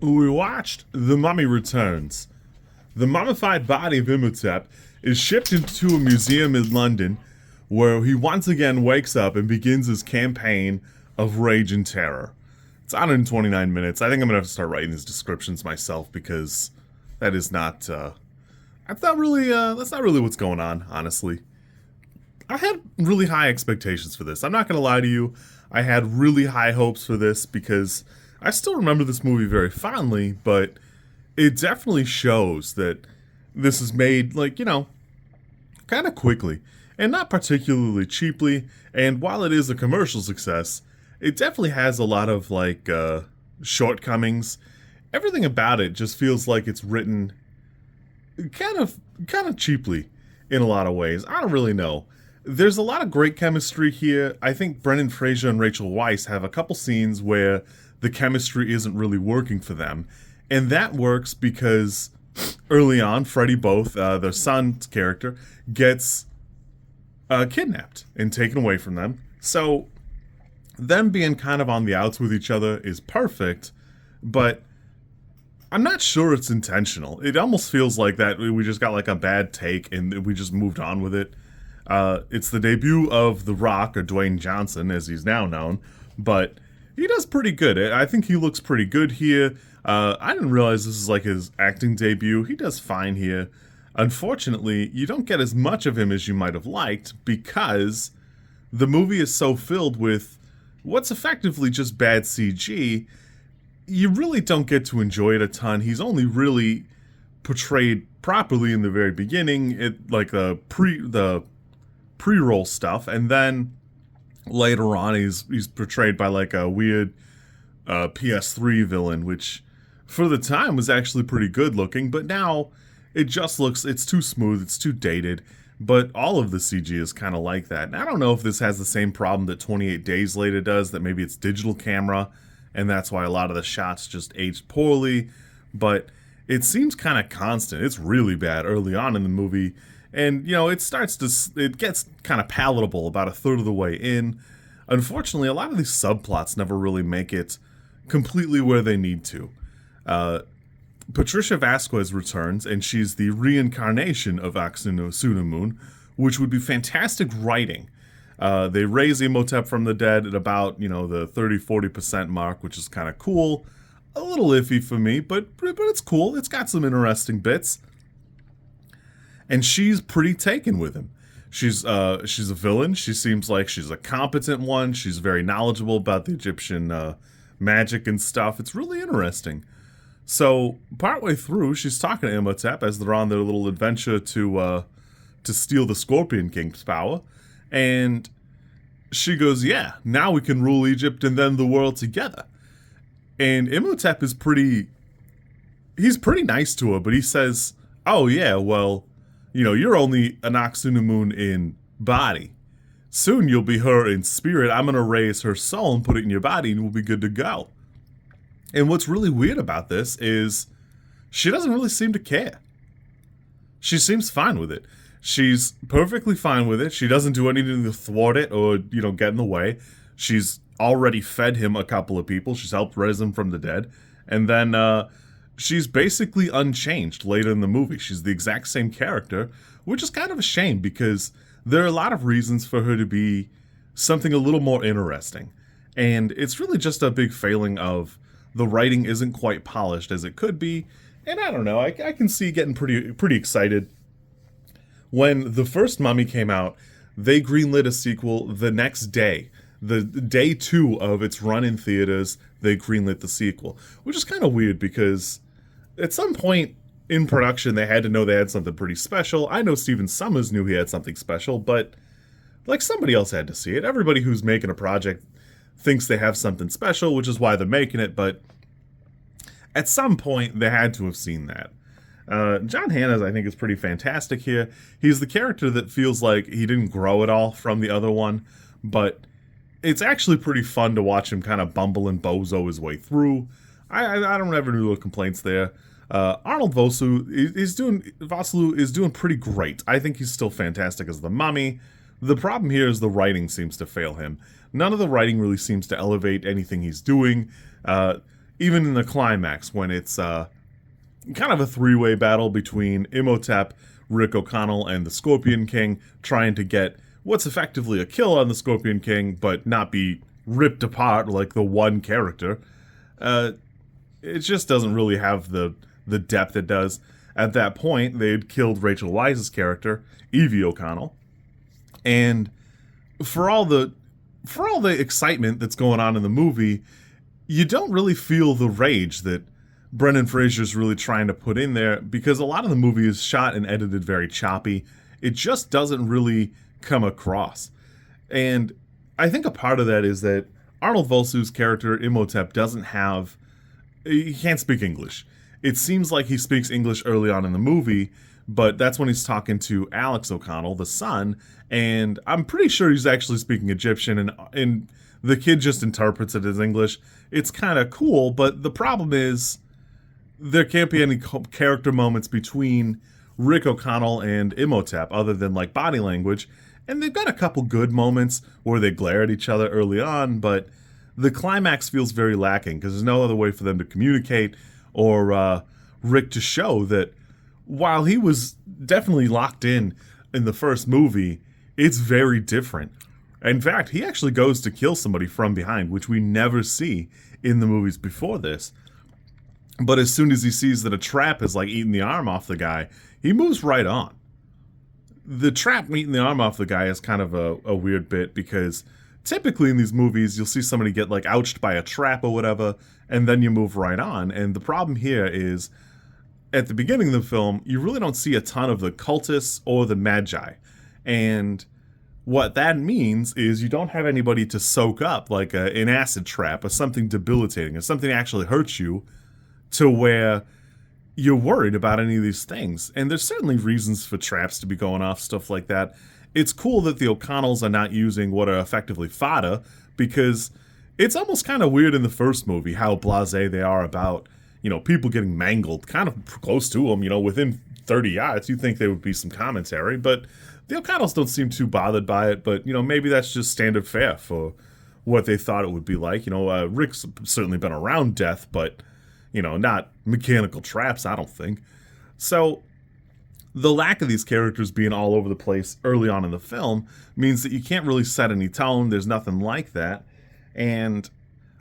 We watched The Mummy Returns. The mummified body of Imhotep is shipped into a museum in London where he once again wakes up and begins his campaign of rage and terror. It's 129 minutes. I think I'm going to have to start writing these descriptions myself because that is not, that's not really what's going on, honestly. I had really high expectations for this. I'm not going to lie to you. I had really high hopes for this because I still remember this movie very fondly, but it definitely shows that this is made, kind of quickly and not particularly cheaply. And while it is a commercial success, it definitely has a lot of, shortcomings. Everything about it just feels like it's written kind of cheaply in a lot of ways. I don't really know. There's a lot of great chemistry here. I think Brendan Fraser and Rachel Weisz have a couple scenes where the chemistry isn't really working for them. And that works because early on, Freddie Both, their son's character, gets kidnapped and taken away from them. So them being kind of on the outs with each other is perfect, but I'm not sure it's intentional. It almost feels like that we just got a bad take and we just moved on with it. It's the debut of The Rock, or Dwayne Johnson, as he's now known, but he does pretty good. I think he looks pretty good here. I didn't realize this is his acting debut. He does fine here. Unfortunately, you don't get as much of him as you might have liked because the movie is so filled with what's effectively just bad CG. You really don't get to enjoy it a ton. He's only really portrayed properly in the very beginning, the pre-roll stuff, and then later on he's portrayed by a weird PS3 villain, which for the time was actually pretty good looking, but now it just looks, it's too smooth, it's too dated. But all of the CG is kind of like that. And I don't know if this has the same problem that 28 Days Later does, that maybe it's digital camera and that's why a lot of the shots just aged poorly, but it seems kind of constant. It's really bad early on in the movie, and it gets kind of palatable about a third of the way in. Unfortunately, a lot of these subplots never really make it completely where they need to. Patricia Velásquez returns, and she's the reincarnation of Aksunamun, which would be fantastic writing. They raise Imhotep from the dead at about, the 30-40% mark, which is kind of cool. A little iffy for me, but it's cool. It's got some interesting bits. And she's pretty taken with him. She's a villain. She seems like she's a competent one. She's very knowledgeable about the Egyptian magic and stuff. It's really interesting. So partway through, she's talking to Imhotep as they're on their little adventure to steal the Scorpion King's power. And she goes, yeah, now we can rule Egypt and then the world together. And Imhotep is he's pretty nice to her, but he says, oh yeah, well, you're only an Aksunamun in body. Soon you'll be her in spirit. I'm going to raise her soul and put it in your body and we'll be good to go. And what's really weird about this is she doesn't really seem to care. She seems fine with it. She's perfectly fine with it. She doesn't do anything to thwart it or, get in the way. She's already fed him a couple of people. She's helped raise him from the dead. And then she's basically unchanged later in the movie. She's the exact same character, which is kind of a shame because there are a lot of reasons for her to be something a little more interesting. And it's really just a big failing of the writing isn't quite polished as it could be. And I don't know, I can see getting pretty excited. When the first Mummy came out, they greenlit a sequel the next day. The day 2 of its run in theaters, they greenlit the sequel. Which is kind of weird because at some point in production, they had to know they had something pretty special. I know Steven Sommers knew he had something special, but somebody else had to see it. Everybody who's making a project thinks they have something special, which is why they're making it, but at some point, they had to have seen that. John Hannah's, I think, is pretty fantastic here. He's the character that feels like he didn't grow at all from the other one, but it's actually pretty fun to watch him kind of bumble and bozo his way through. I don't have any real complaints there. Arnold Vosloo is doing pretty great. I think he's still fantastic as the Mummy. The problem here is the writing seems to fail him. None of the writing really seems to elevate anything he's doing. even in the climax when it's kind of a three-way battle between Imhotep, Rick O'Connell, and the Scorpion King, trying to get what's effectively a kill on the Scorpion King, but not be ripped apart like the one character. It just doesn't really have the depth it does. At that point, they'd killed Rachel Weisz's character, Evie O'Connell, and for all the excitement that's going on in the movie, you don't really feel the rage that Brendan Fraser's really trying to put in there, because a lot of the movie is shot and edited very choppy. It just doesn't really come across. And I think a part of that is that Arnold Vosloo's character, Imhotep, he can't speak English. It seems like he speaks English early on in the movie, but that's when he's talking to Alex O'Connell, the son, and I'm pretty sure he's actually speaking Egyptian, and the kid just interprets it as English. It's kind of cool, but the problem is there can't be any character moments between Rick O'Connell and Imhotep other than like body language, and they've got a couple good moments where they glare at each other early on, but the climax feels very lacking because there's no other way for them to communicate or Rick to show that while he was definitely locked in the first movie, it's very different. In fact, he actually goes to kill somebody from behind, which we never see in the movies before this. But as soon as he sees that a trap is like eating the arm off the guy, he moves right on. The trap eating the arm off the guy is kind of a weird bit, because typically in these movies, you'll see somebody get like ouched by a trap or whatever, and then you move right on. And the problem here is, at the beginning of the film, you really don't see a ton of the cultists or the magi. And what that means is you don't have anybody to soak up like an acid trap or something debilitating or something that actually hurts you to where you're worried about any of these things. And there's certainly reasons for traps to be going off, stuff like that. It's cool that the O'Connells are not using what are effectively fodder, because it's almost kind of weird in the first movie how blasé they are about, people getting mangled kind of close to them, within 30 yards. You'd think there would be some commentary, but the O'Connells don't seem too bothered by it. But, maybe that's just standard fare for what they thought it would be like. Rick's certainly been around death, but, not mechanical traps, I don't think. So the lack of these characters being all over the place early on in the film means that you can't really set any tone. There's nothing like that. And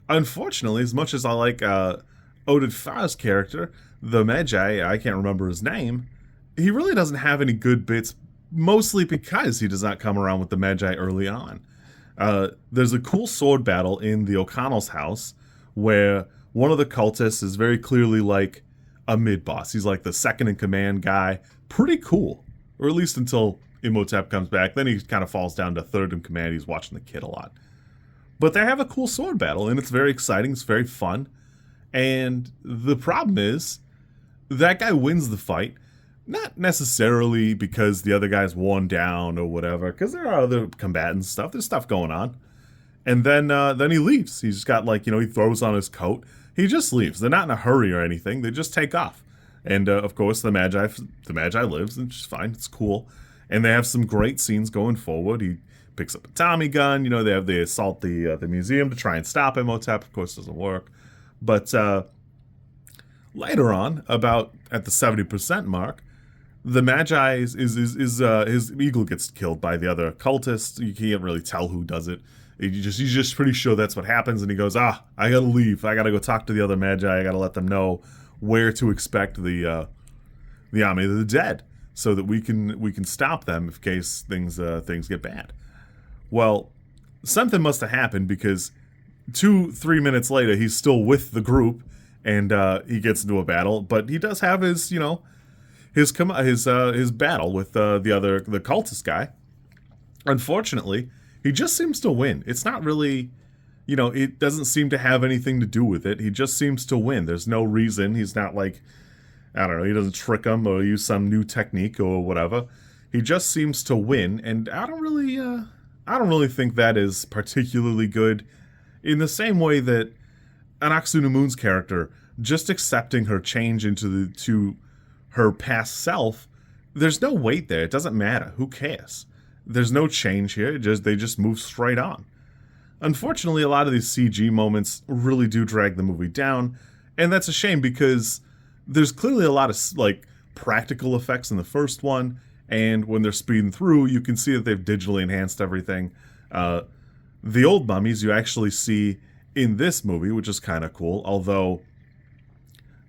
unfortunately, as much as I like Oded Fehr's character, the Magi, I can't remember his name, he really doesn't have any good bits, mostly because he does not come around with the Magi early on. There's a cool sword battle in the O'Connell's house where one of the cultists is very clearly like a mid-boss. He's like the second-in-command guy. Pretty cool. Or at least until Imhotep comes back. Then he kind of falls down to third-in-command. He's watching the kid a lot. But they have a cool sword battle, and it's very exciting. It's very fun. And the problem is, that guy wins the fight. Not necessarily because the other guy's worn down or whatever, because there are other combatants stuff. There's stuff going on. And then he leaves. He's got he throws on his coat. He just leaves. They're not in a hurry or anything. They just take off. And of course, the Magi lives, and it's fine. It's cool. And they have some great scenes going forward. He picks up a Tommy gun. They assault the museum to try and stop Imhotep. Of course, it doesn't work. But later on, about at the 70% mark, the Magi his eagle gets killed by the other cultists. You can't really tell who does it. He's just pretty sure that's what happens, and he goes, I gotta leave. I gotta go talk to the other Magi. I gotta let them know where to expect the army of the dead, so that we can stop them in case things get bad. Well, something must have happened, because 2-3 minutes later, he's still with the group, and he gets into a battle. But he does have his battle with the cultist guy. Unfortunately, he just seems to win. It's not really, it doesn't seem to have anything to do with it. He just seems to win. There's no reason. He's not like, I don't know, he doesn't trick him or use some new technique or whatever. He just seems to win, and I don't really think that is particularly good. In the same way that Anck-su-namun's character, just accepting her change to her past self, there's no weight there. It doesn't matter. Who cares? There's no change here. They just move straight on. Unfortunately, a lot of these CG moments really do drag the movie down. And that's a shame because there's clearly a lot of like practical effects in the first one, and when they're speeding through, you can see that they've digitally enhanced everything. Uh, the old mummies you actually see in this movie, which is kind of cool, although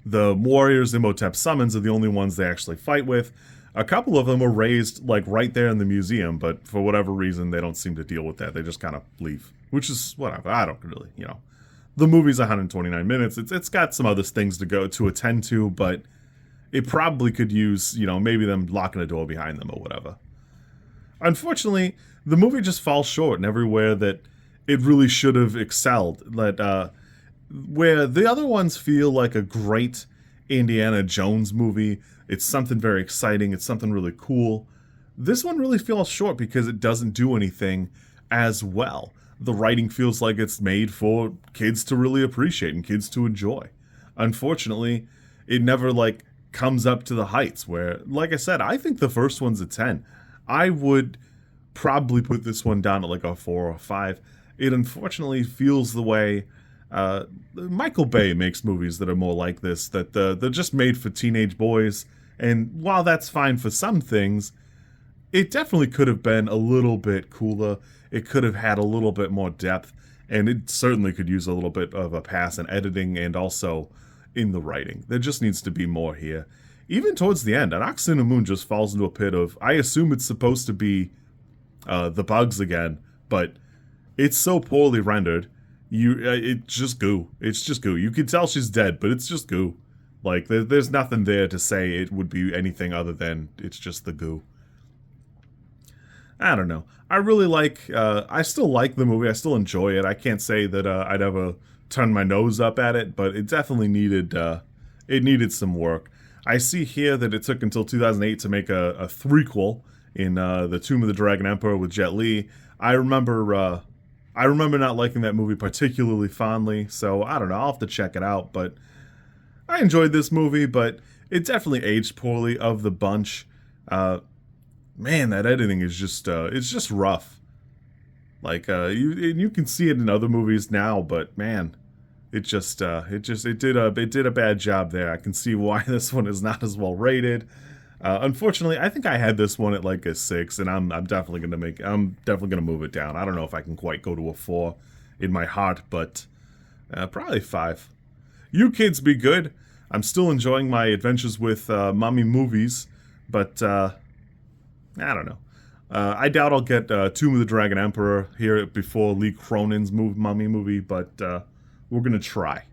the warriors Imhotep summons are the only ones they actually fight with. A couple of them are raised like right there in the museum, but for whatever reason, they don't seem to deal with that. They just kind of leave, which is whatever. I don't really, The movie's 129 minutes. It's got some other things to attend to, but it probably could use, maybe them locking a door behind them or whatever. Unfortunately, the movie just falls short in everywhere that it really should have excelled. Where the other ones feel like a great Indiana Jones movie, it's something very exciting, it's something really cool. This one really falls short because it doesn't do anything as well. The writing feels like it's made for kids to really appreciate and kids to enjoy. Unfortunately, it never comes up to the heights where, like I said, I think the first one's a 10. I would probably put this one down at a 4 or 5. It unfortunately feels the way Michael Bay makes movies that are more like this, that they're just made for teenage boys, and while that's fine for some things, it definitely could have been a little bit cooler. It could have had a little bit more depth, and it certainly could use a little bit of a pass in editing and also in the writing. There just needs to be more here. Even towards the end, Moon just falls into a pit of, I assume it's supposed to be the bugs again, but it's so poorly rendered. It's just goo. It's just goo. You can tell she's dead, but it's just goo. There's nothing there to say it would be anything other than it's just the goo. I don't know. I really I still like the movie. I still enjoy it. I can't say that I'd ever turn my nose up at it, but it definitely needed some work. I see here that it took until 2008 to make a threequel in The Tomb of the Dragon Emperor with Jet Li. I remember not liking that movie particularly fondly, so I don't know. I'll have to check it out, but I enjoyed this movie, but it definitely aged poorly of the bunch. Man, that editing is just it's just rough. You can see it in other movies now, but man, it did a bad job there. I can see why this one is not as well rated. Unfortunately, I think I had this one at a 6, and I'm definitely gonna move it down. I don't know if I can quite go to a 4 in my heart, but probably 5. You kids be good. I'm still enjoying my adventures with mummy movies, but I don't know. I doubt I'll get Tomb of the Dragon Emperor here before Lee Cronin's mummy movie, but we're gonna try.